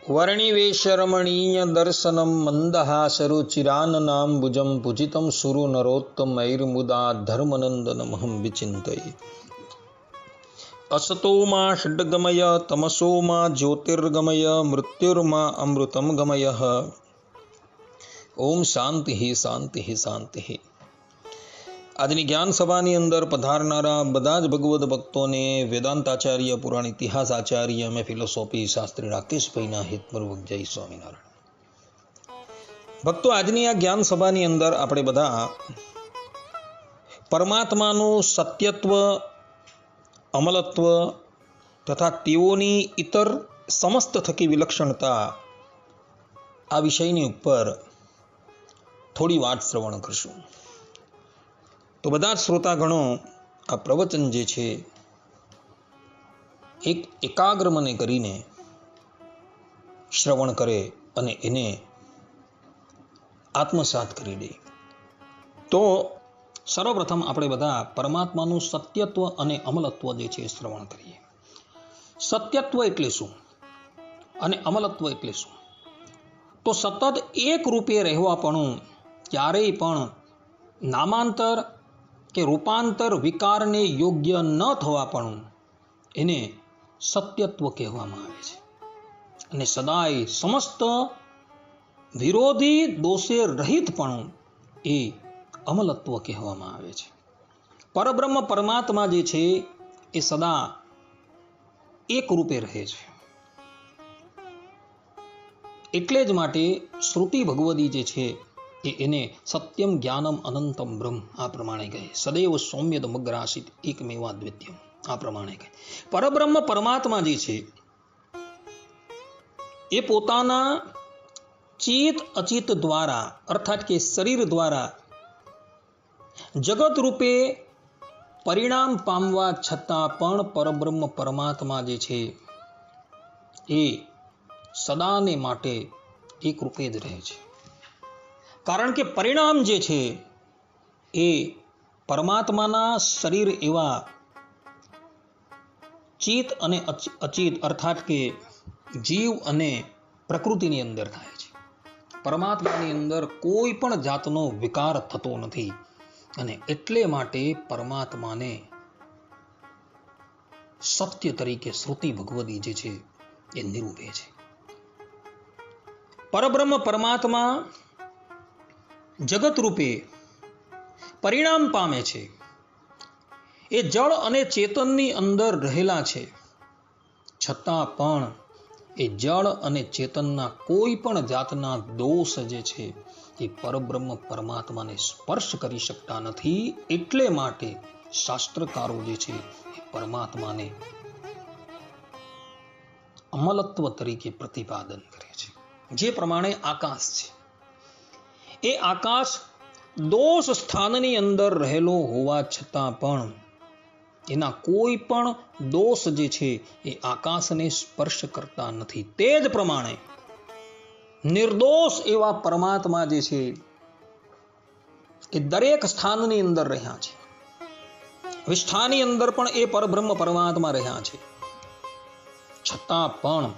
वर्णिवेशरमणीय दर्शनं मन्दहासरुचिराननाम्बुजं पूजितं सुरो नरोत्तमैर्मुदा धर्मनन्दनमहं विचिन्तये। असतो मा षड्गमय तमसो मा ज्योतिर्गमय मृत्युर्मा अमृतं गमयः। ओम शांति शांति शांति। આજની જ્ઞાન સભાની અંદર પધારનારા બધા જ ભગવદ્ ભક્તોને વેદાંતાચાર્ય પુરાણ ઇતિહાસ આચાર્ય અને ફિલોસોફી શાસ્ત્રી રાકેશભાઈના હિતપૂર્વક જય સ્વામિનારાયણ. ભક્તો, આજની આ જ્ઞાન સભાની અંદર આપણે બધા પરમાત્માનું સત્યત્વ, અમલત્વ તથા તેઓની ઇતર સમસ્ત થકી વિલક્ષણતા આ વિષયની ઉપર થોડી વાત શ્રવણ કરશું. તો બધા જ શ્રોતાગણો આ પ્રવચન જે છે એક એકાગ્ર મને કરીને શ્રવણ કરે અને એને આત્મસાત કરી દે. તો સર્વપ્રથમ આપણે બધા પરમાત્માનું સત્યત્વ અને અમલત્વ જે છે એ શ્રવણ કરીએ. સત્યત્વ એટલે શું અને અમલત્વ એટલે શું? તો સતત એક રૂપે રહેવાપણું, ક્યારેય પણ નામાંતર કે રૂપાંતર વિકારને યોગ્ય ન થવાપણું, એને સત્યત્વ કહેવામાં આવે છે. અને સદાય સમસ્ત વિરોધી દોષે રહિતપણું એ અમલત્વ કહેવામાં આવે છે. પરબ્રહ્મ પરમાત્મા જે છે એ સદા એક રૂપે રહે છે. એટલે જ માટે શ્રુતિ ભગવદી જે છે એને સત્યમ જ્ઞાનમ અનંતમ બ્રહ્મ આ પ્રમાણે કહે. સદૈવ સૌમ્યદમગ્રાસિત એકમેવા દ્વિતીયમ આ પ્રમાણે કહે. પરબ્રહ્મ પરમાત્મા જે છે એ પોતાના ચિત અચિત દ્વારા અર્થાત કે શરીર દ્વારા જગત રૂપે પરિણામ પામવા છતાં પણ પરબ્રહ્મ પરમાત્મા જે છે એ સદાને માટે એક રૂપે જ રહે છે. કારણ કે પરિણામ જે છે એ પરમાત્માના શરીર એવા ચિત અને અચિત અર્થાત કે જીવ અને પ્રકૃતિની અંદર થાય છે. પરમાત્માની અંદર કોઈ પણ જાતનો વિકાર થતો નથી. અને એટલે માટે પરમાત્માને સત્ય તરીકે શ્રુતિ ભગવદી જે છે એ નિરૂપે છે. પરબ્રહ્મ પરમાત્મા જગત રૂપે પરિણામ પામે છે. એ જળ અને ચેતનની અંદર રહેલા છે, છતાં પણ એ જળ અને ચેતનના કોઈ પણ જાતના દોષ જે છે એ પરબ્રહ્મ પરમાત્માને સ્પર્શ કરી શકતા નથી. એટલે માટે શાસ્ત્રકારો જે છે એ પરમાત્માને અમલત્વ તરીકે પ્રતિપાદન કરે છે. જે પ્રમાણે આકાશ છે, એ આકાશ દોષ સ્થાનની અંદર રહેલો હોવા છતાં પણ એના કોઈ પણ દોષ જે છે એ આકાશને સ્પર્શ કરતા નથી. તે જ પ્રમાણે નિર્દોષ એવા પરમાત્મા જે છે એ દરેક સ્થાનની અંદર રહ્યા છે. વિષ્ઠાની અંદર પણ એ પરબ્રહ્મ પરમાત્મા રહ્યા છે, છતાં પણ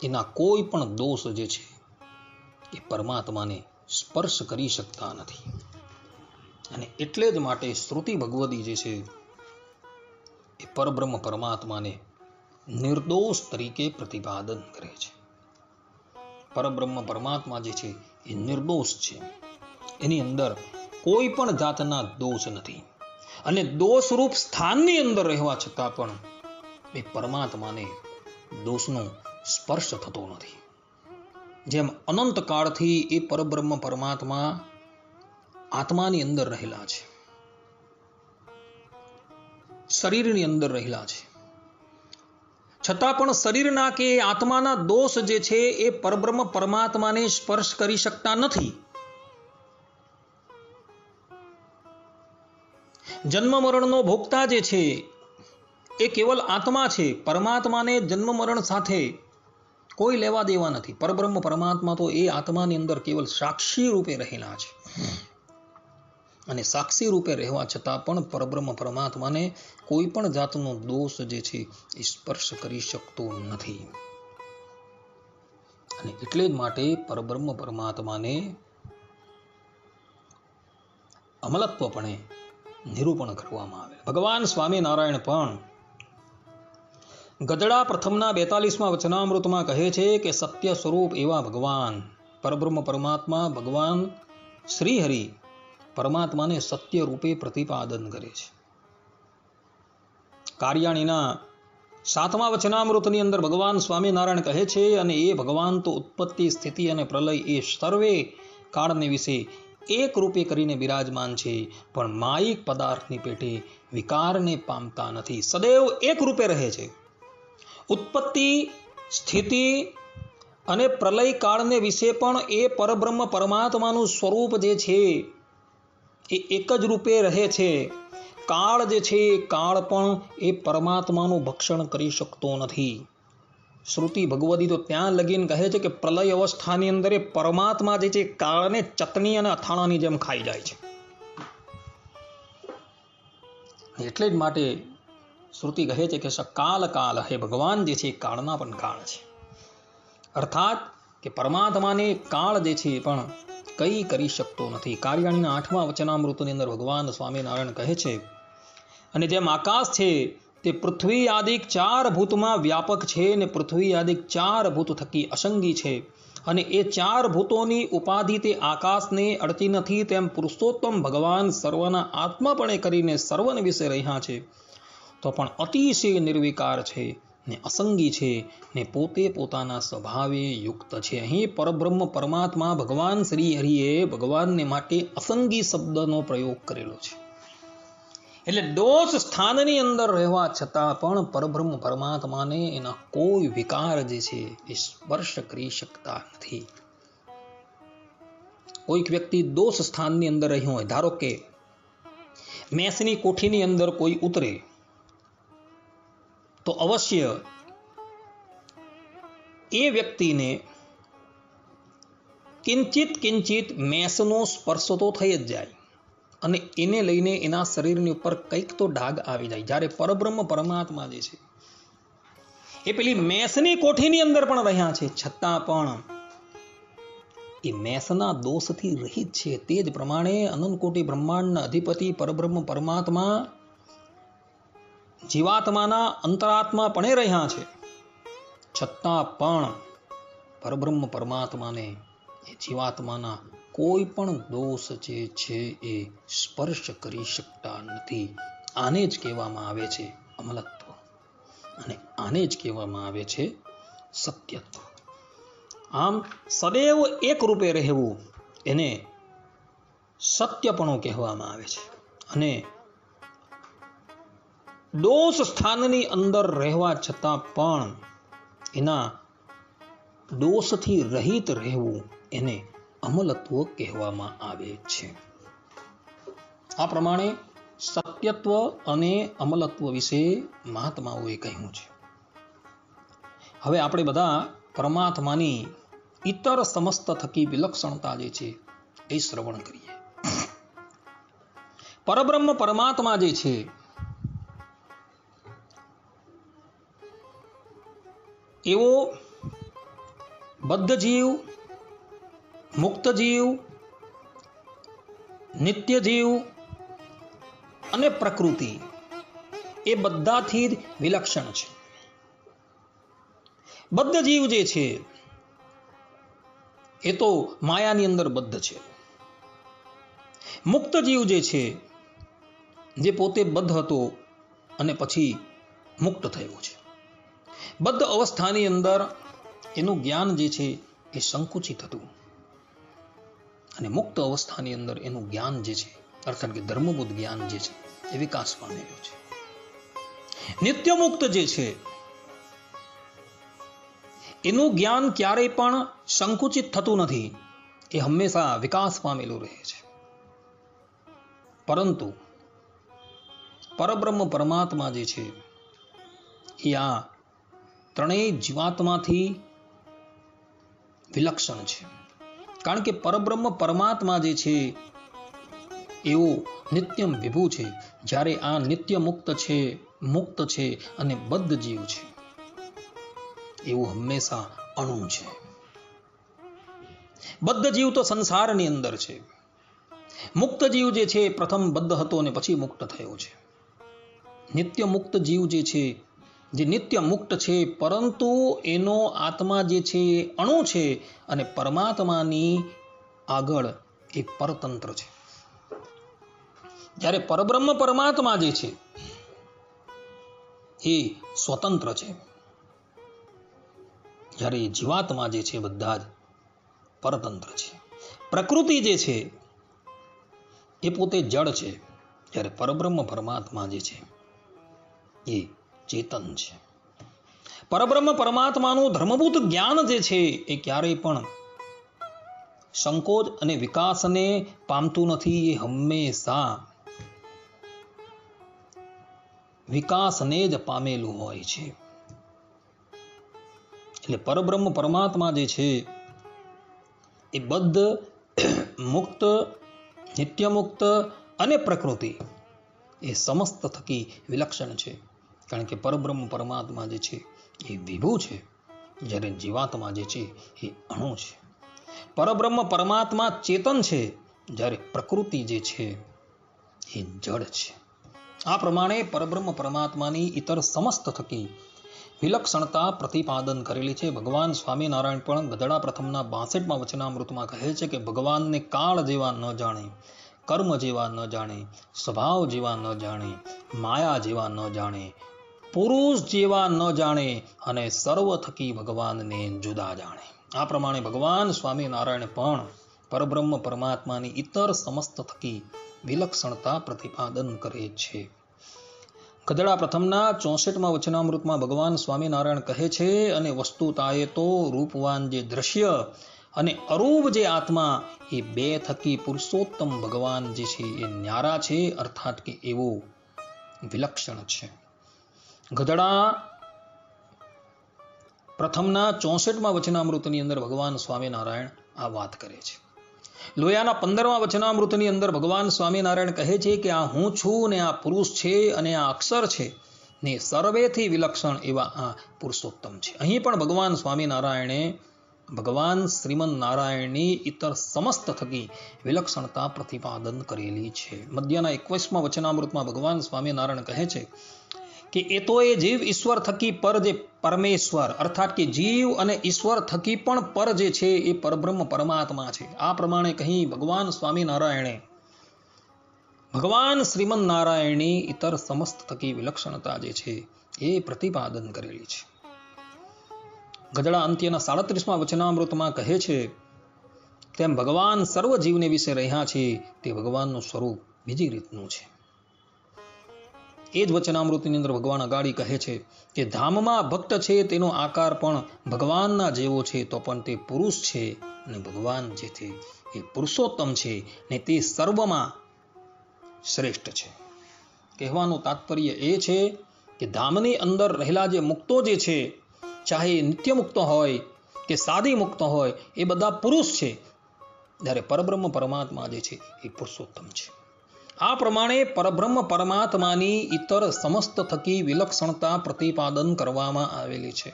એના કોઈ પણ દોષ જે છે એ પરમાત્માને સ્પર્શ કરી શકતા નથી. અને એટલે જ માટે શ્રુતિ ભગવદી જે છે એ પરબ્રહ્મ પરમાત્માને નિર્દોષ તરીકે પ્રતિપાદન કરે છે. પરબ્રહ્મ પરમાત્મા જે છે એ નિર્દોષ છે. એની અંદર કોઈ પણ જાતના દોષ નથી. અને દોષરૂપ સ્થાનની અંદર રહેવા છતાં પણ એ પરમાત્માને દોષનો સ્પર્શ થતો નથી. જેમ અનંત કાળથી એ પરબ્રહ્મ પરમાત્મા આત્માની અંદર રહેલા છે, શરીરની અંદર રહેલા છે, છતાં પણ શરીરના કે આત્માના દોષ જે છે એ પરબ્રહ્મ પરમાત્માને સ્પર્શ કરી શકતા નથી. જન્મ મરણનો ભોગતા જે છે એ કેવલ આત્મા છે. પરમાત્માને જન્મ મરણ સાથે કોઈ લેવા દેવા નથી. પરબ્રહ્મ પરમાત્મા તો એ આત્માની અંદર કેવલ સાક્ષી રૂપે રહેલા છે. અને સાક્ષી રૂપે રહેવા છતાં પણ પરબ્રહ્મ પરમાત્માને કોઈ પણ જાતનો દોષ જે છે એ સ્પર્શ કરી શકતો નથી. અને એટલે જ માટે પરબ્રહ્મ પરમાત્માને અમલત્વપણે નિરૂપણ કરવામાં આવે. ભગવાન સ્વામિનારાયણ પણ ગદડા પ્રથમના 42મા વચનામૃતમાં કહે છે કે સત્ય સ્વરૂપ એવા ભગવાન પરબ્રહ્મ પરમાત્મા ભગવાન શ્રી હરિ પરમાત્માને સત્ય રૂપે પ્રતિપાદન કરે છે. કાર્યાણીના 7મા વચનામૃતની અંદર ભગવાન સ્વામિનારાયણ કહે છે, અને એ ભગવાન તો ઉત્પત્તિ સ્થિતિ અને પ્રલય એ સર્વે કાળને વિશે એક રૂપે કરીને બિરાજમાન છે, પણ માયિક પદાર્થની પેટે વિકારને પામતા નથી, સદૈવ એક રૂપે રહે છે. ઉત્પત્તિ સ્થિતિ અને પ્રલય કાળને વિશે પણ એ પરબ્રહ્મ પરમાત્માનું સ્વરૂપ જે છે એ એક જ રૂપે રહે છે. કાળ જે છે એ કાળ પણ એ પરમાત્માનું ભક્ષણ કરી શકતો નથી. શ્રુતિ ભગવદી તો ત્યાં લગીન કહે છે કે પ્રલય અવસ્થાની અંદર એ પરમાત્મા જે છે કાળને ચટણી અને અથાણાની જેમ ખાઈ જાય છે. એટલે જ માટે શ્રુતિ કહે છે કે સકાલ કાલ હે ભગવાન જે છે કાળના પણ કાળ છે. અર્થાત કે પરમાત્માને કાળ જે છે પણ કંઈ કરી શકતો નથી. કાર્યાણીના 8મા વચનામૃતની અંદર ભગવાન સ્વામિનારાયણ કહે છે, અને જેમ આકાશ છે તે પૃથ્વી આદિક 4 ભૂતમાં વ્યાપક છે, ને પૃથ્વી આદિક 4 ભૂત થકી અસંગી છે, અને એ 4 ભૂતોની ઉપાધિ તે આકાશને અડતી નથી, તેમ પુરુષોત્તમ ભગવાન સર્વના આત્માપણે કરીને સર્વને વિશે રહ્યા છે, તો પણ અતિશય નિર્વિકાર છે ને અસંગી છે ને પોતે પોતાના સ્વભાવે યુક્ત છે. અહીં પરબ્રહ્મ પરમાત્મા ભગવાન શ્રી હરિએ ભગવાનને માટે અસંગી શબ્દનો પ્રયોગ કરેલો છે. એટલે દોષ સ્થાનની અંદર રહેવા છતાં પણ પરબ્રહ્મ પરમાત્માને એના કોઈ વિકાર જે છે એ સ્પર્શ કરી શકતા નથી. કોઈક વ્યક્તિ દોષ સ્થાનની અંદર રહ્યો હોય, ધારો કે મેસની કોઠીની અંદર કોઈ ઉતરે તો અવશ્ય એ વ્યક્તિને કિંચિત મેસનો સ્પર્શ તો થઈ જ જાય, અને એને લઈને એના શરીરની ઉપર કંઈક તો ડાઘ આવી જાય. જ્યારે પરબ્રહ્મ પરમાત્મા જે છે એ પેલી મેસની કોઠીની અંદર પણ રહ્યા છે, છતાં પણ એ મેસના દોષથી રહિત છે. તે જ પ્રમાણે અનંત કોટી બ્રહ્માંડના અધિપતિ પરબ્રહ્મ પરમાત્મા જીવાત્માના અંતરાત્મા પણ રહ્યા છે, છતાં પણ પરબ્રહ્મ પરમાત્માને એ જીવાત્માના કોઈ પણ દોષ જે છે એ સ્પર્શ કરી શકતા નથી. આને જ કહેવામાં આવે છે અમલત્વ, અને આને જ કહેવામાં આવે છે સત્યત્વ. આમ સદૈવ એક રૂપે રહેવું એને સત્યપણું કહેવામાં આવે છે, અને દોષ સ્થાનની અંદર રહેવા છતાં પણ એના દોષથી રહિત રહેવું એને અમલત્વ કહેવામાં આવે છે. આ પ્રમાણે સત્યત્વ અને અમલત્વ વિશે મહાત્માઓએ કહ્યું છે. હવે આપણે બધા પરમાત્માની ઇતર સમસ્ત થકી વિલક્ષણતા જે છે એ શ્રવણ કરીએ. પરબ્રહ્મ પરમાત્મા જે છે એવો બદ્ધ જીવ, મુક્ત જીવ, નિત્ય જીવ અને પ્રકૃતિ એ બધાથી જ વિલક્ષણ છે. બદ્ધ જીવ જે છે એ તો માયાની અંદર બદ્ધ છે. મુક્ત જીવ જે છે જે પોતે બદ્ધ હતો અને પછી મુક્ત થયો છે. બદ્ધ અવસ્થાની અંદર એનું જ્ઞાન જે છે એ સંકુચિત હતું, અને મુક્ત અવસ્થાની અંદર એનું જ્ઞાન જે છે અર્થાત કે ધર્મબુદ્ધ જ્ઞાન જે છે એ વિકાસ પામેલું છે. નિત્ય મુક્ત જે છે એનું જ્ઞાન ક્યારેય પણ સંકુચિત થતું નથી, એ હંમેશા વિકાસ પામેલું રહે છે. પરંતુ પરબ્રહ્મ પરમાત્મા જે છે એ આ ત્રણેય જીવાત્માથી વિલક્ષણ છે. કારણ કે પરબ્રહ્મ પરમાત્મા જે છે એવું નિત્યમ વિભુ છે, જ્યારે આ નિત્ય મુક્ત છે અને બદ્ધ જીવ છે એવું હંમેશા અણુ છે. બદ્ધ જીવ તો સંસારની અંદર છે. મુક્ત જીવ જે છે પ્રથમ બદ્ધ હતો અને પછી મુક્ત થયો છે. નિત્ય મુક્ત જીવ જે છે, જે નિત્ય મુક્ત છે, પરંતુ એનો આત્મા જે છે એ અણુ છે અને પરમાત્માની આગળ એ પરતંત્ર છે. જ્યારે પરબ્રહ્મ પરમાત્મા જે છે એ સ્વતંત્ર છે. જ્યારે જીવાત્મા જે છે બધા જ પરતંત્ર છે. પ્રકૃતિ જે છે એ પોતે જડ છે, જ્યારે પરબ્રહ્મ પરમાત્મા જે છે એ ચેતન છે. પરબ્રહ્મ પરમાત્માનું ધર્મભૂત જ્ઞાન જે છે એ ક્યારેય પણ સંકોચ અને વિકાસને પામતું નથી. એ હંમેશા વિકાસને જ પામેલું હોય છે. એટલે પરબ્રહ્મ પરમાત્મા જે છે એ બદ્ધ, મુક્ત, નિત્ય મુક્ત અને પ્રકૃતિ એ સમસ્ત થકી વિલક્ષણ છે. કારણ કે પરબ્રહ્મ પરમાત્મા જે છે એ વિભુ છે, જ્યારે જીવાત્મા જે છે એ અણુ છે. પરબ્રહ્મ પરમાત્મા ચેતન છે, જ્યારે પ્રકૃતિ જે છે એ જડ છે. આ પ્રમાણે પરબ્રહ્મ પરમાત્માની ઇતર સમસ્ત થકી વિલક્ષણતા પ્રતિપાદન કરેલી છે. ભગવાન સ્વામિનારાયણ પણ ગધડા પ્રથમના 62મા વચનામૃતમાં કહે છે કે ભગવાનને કાળ જેવા ન જાણે, કર્મ જેવા ન જાણે, સ્વભાવ જેવા ન જાણે, માયા જેવા ન જાણે, પુરુષ જેવા ન જાણે અને સર્વ થકી ભગવાનને જુદા જાણે. આ પ્રમાણે ભગવાન સ્વામિનારાયણ પણ પરબ્રહ્મ પરમાત્માની ઇતર સમસ્ત થકી વિલક્ષણતા પ્રતિપાદન કરે છે. ગધડા પ્રથમના 64મા વચનામૃતમાં ભગવાન સ્વામિનારાયણ કહે છે, અને વસ્તુતાએ તો રૂપવાન જે દ્રશ્ય અને અરૂપ જે આત્મા એ બે થકી પુરુષોત્તમ ભગવાન જે છે એ ન્યારા છે, અર્થાત કે એવો વિલક્ષણ છે. ગધડા પ્રથમના 64મા વચનામૃતની અંદર ભગવાન સ્વામિનારાયણ આ વાત કરે છે. લોયાના 15મા વચનામૃતની અંદર ભગવાન સ્વામિનારાયણ કહે છે કે આ હું છું ને આ પુરુષ છે અને આ અક્ષર છે ને સર્વેથી વિલક્ષણ એવા આ પુરુષોત્તમ છે. અહીં પણ ભગવાન સ્વામિનારાયણે ભગવાન શ્રીમન નારાયણની ઇતર સમસ્ત થકી વિલક્ષણતા પ્રતિપાદન કરેલી છે. મધ્યના 21મા વચનામૃતમાં ભગવાન સ્વામિનારાયણ કહે છે કે એ તો એ જીવ ઈશ્વર થકી પર જે પરમેશ્વર, અર્થાત કે જીવ અને ઈશ્વર થકી પણ પર જે છે એ પરબ્રહ્મ પરમાત્મા છે. આ પ્રમાણે કહી ભગવાન સ્વામિનારાયણે ભગવાન શ્રીમન નારાયણની ઇતર સમસ્ત થકી વિલક્ષણતા જે છે એ પ્રતિપાદન કરેલી છે. ગધડા અંત્યના 37મા વચનામૃતમાં કહે છે તેમ ભગવાન સર્વ જીવને વિશે રહ્યા છે તે ભગવાનનું સ્વરૂપ બીજી રીતનું છે. એ જ વચનામૃતની અંદર ભગવાન અગાડી કહે છે કે ધામમાં ભક્ત છે તેનો આકાર પણ ભગવાનના જેવો છે, તો પણ તે પુરુષ છે અને ભગવાન જે છે એ પુરુષોત્તમ છે ને તે સર્વમાં શ્રેષ્ઠ છે. કહેવાનું તાત્પર્ય એ છે કે ધામની અંદર રહેલા જે મુક્તો જે છે, ચાહે નિત્ય મુક્ત હોય કે સાદી મુક્ત હોય, એ બધા પુરુષ છે, જ્યારે પરબ્રહ્મ પરમાત્મા જે છે એ પુરુષોત્તમ છે. આ પ્રમાણે પરબ્રહ્મ પરમાત્માની ઇતર સમસ્ત થકી વિલક્ષણતા પ્રતિપાદન કરવામાં આવેલી છે.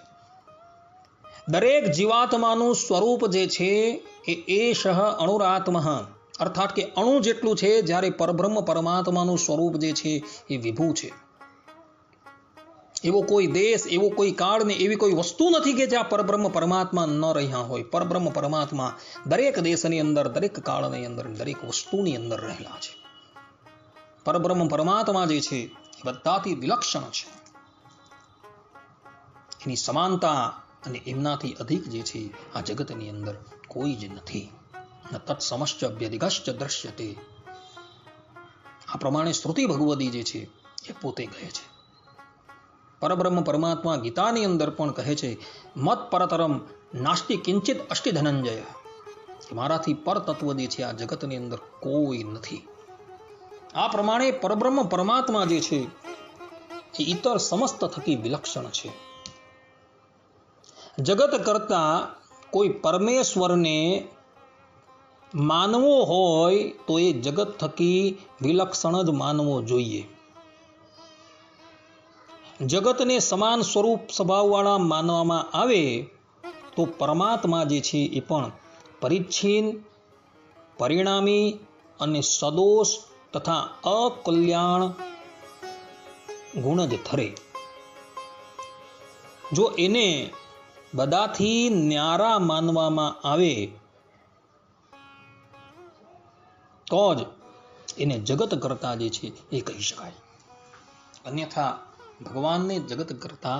દરેક જીવાત્માનું સ્વરૂપ જે છે એ એષઃ અણુરાત્મઃ, અર્થાત કે અણુ જેટલું છે, જ્યારે પરબ્રહ્મ પરમાત્માનું સ્વરૂપ જે છે એ વિભુ છે. એવો કોઈ દેશ, એવો કોઈ કાળ ને એવી કોઈ વસ્તુ નથી કે જ્યાં પરબ્રહ્મ પરમાત્મા ન રહ્યા હોય. પરબ્રહ્મ પરમાત્મા દરેક દેશની અંદર, દરેક કાળની અંદર, દરેક વસ્તુની અંદર રહેલા છે. પરબ્રહ્મ પરમાત્મા જે છે એ બધાથી વિલક્ષણ છે. એની સમાનતા અને એમનાથી અધિક જે છે આ જગતની અંદર કોઈ જ નથી. ન તત્સમશ્ચ વ્યધિગશ્ચ દ્રશ્યતે. આ પ્રમાણે શ્રુતિ ભગવદી જે છે એ પોતે કહે છે. પરબ્રહ્મ પરમાત્મા ગીતાની અંદર પણ કહે છે મત પરતરમ નાસ્તિ કિંચિત અષ્ટિ ધનંજય, કે મારાથી પર તત્વ જે છે આ જગતની અંદર કોઈ નથી. આ પ્રમાણે પરબ્રહ્મ પરમાત્મા જે છે એ ઇતર સમસ્ત થકી વિલક્ષણ છે. જગત કરતા કોઈ પરમેશ્વરને માનવો હોય તો એ જગત થકી વિલક્ષણ જ માનવો જોઈએ. જગતને સમાન સ્વરૂપ સ્વભાવવાળા માનવામાં આવે તો પરમાત્મા જે છે એ પણ પરિચ્છિન્ન, પરિણામી અને સદોષ તથા અકલ્યાણ ગુણ જ થરે. જો એને બધાથી ન્યારા માનવામાં આવે તો જ એને જગત કરતા જે છે એ કહી શકાય, અન્યથા ભગવાનને જગત કરતા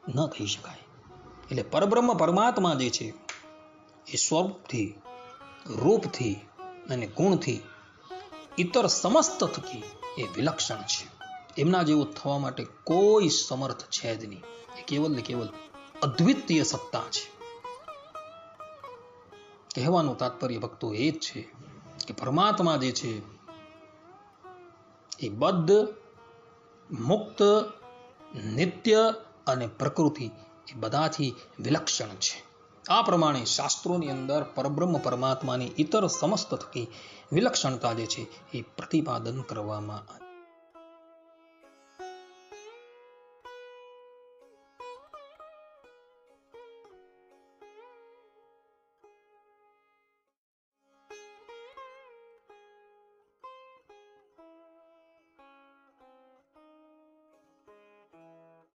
ન કહી શકાય. એટલે પરબ્રહ્મ પરમાત્મા જે છે એ સ્વરૂપથી, રૂપથી અને ગુણથી ઇતર સમસ્ત થકી એ વિલક્ષણ છે. એમના જેવું થવા માટે કોઈ સમર્થ છે જ નહીં. એ કેવલ ને કેવલ અદ્વિતીય સત્તા છે. કહેવાનું તાત્પર્ય ભક્તો એ જ છે કે પરમાત્મા જે છે એ બદ્ધ, મુક્ત, નિત્ય અને પ્રકૃતિ એ બધાથી વિલક્ષણ છે. આ પ્રમાણે શાસ્ત્રોની અંદર પરબ્રહ્મ પરમાત્માની ઇતર સમસ્ત થકી વિલક્ષણતા જે છે એ પ્રતિપાદન કરવામાં આવે.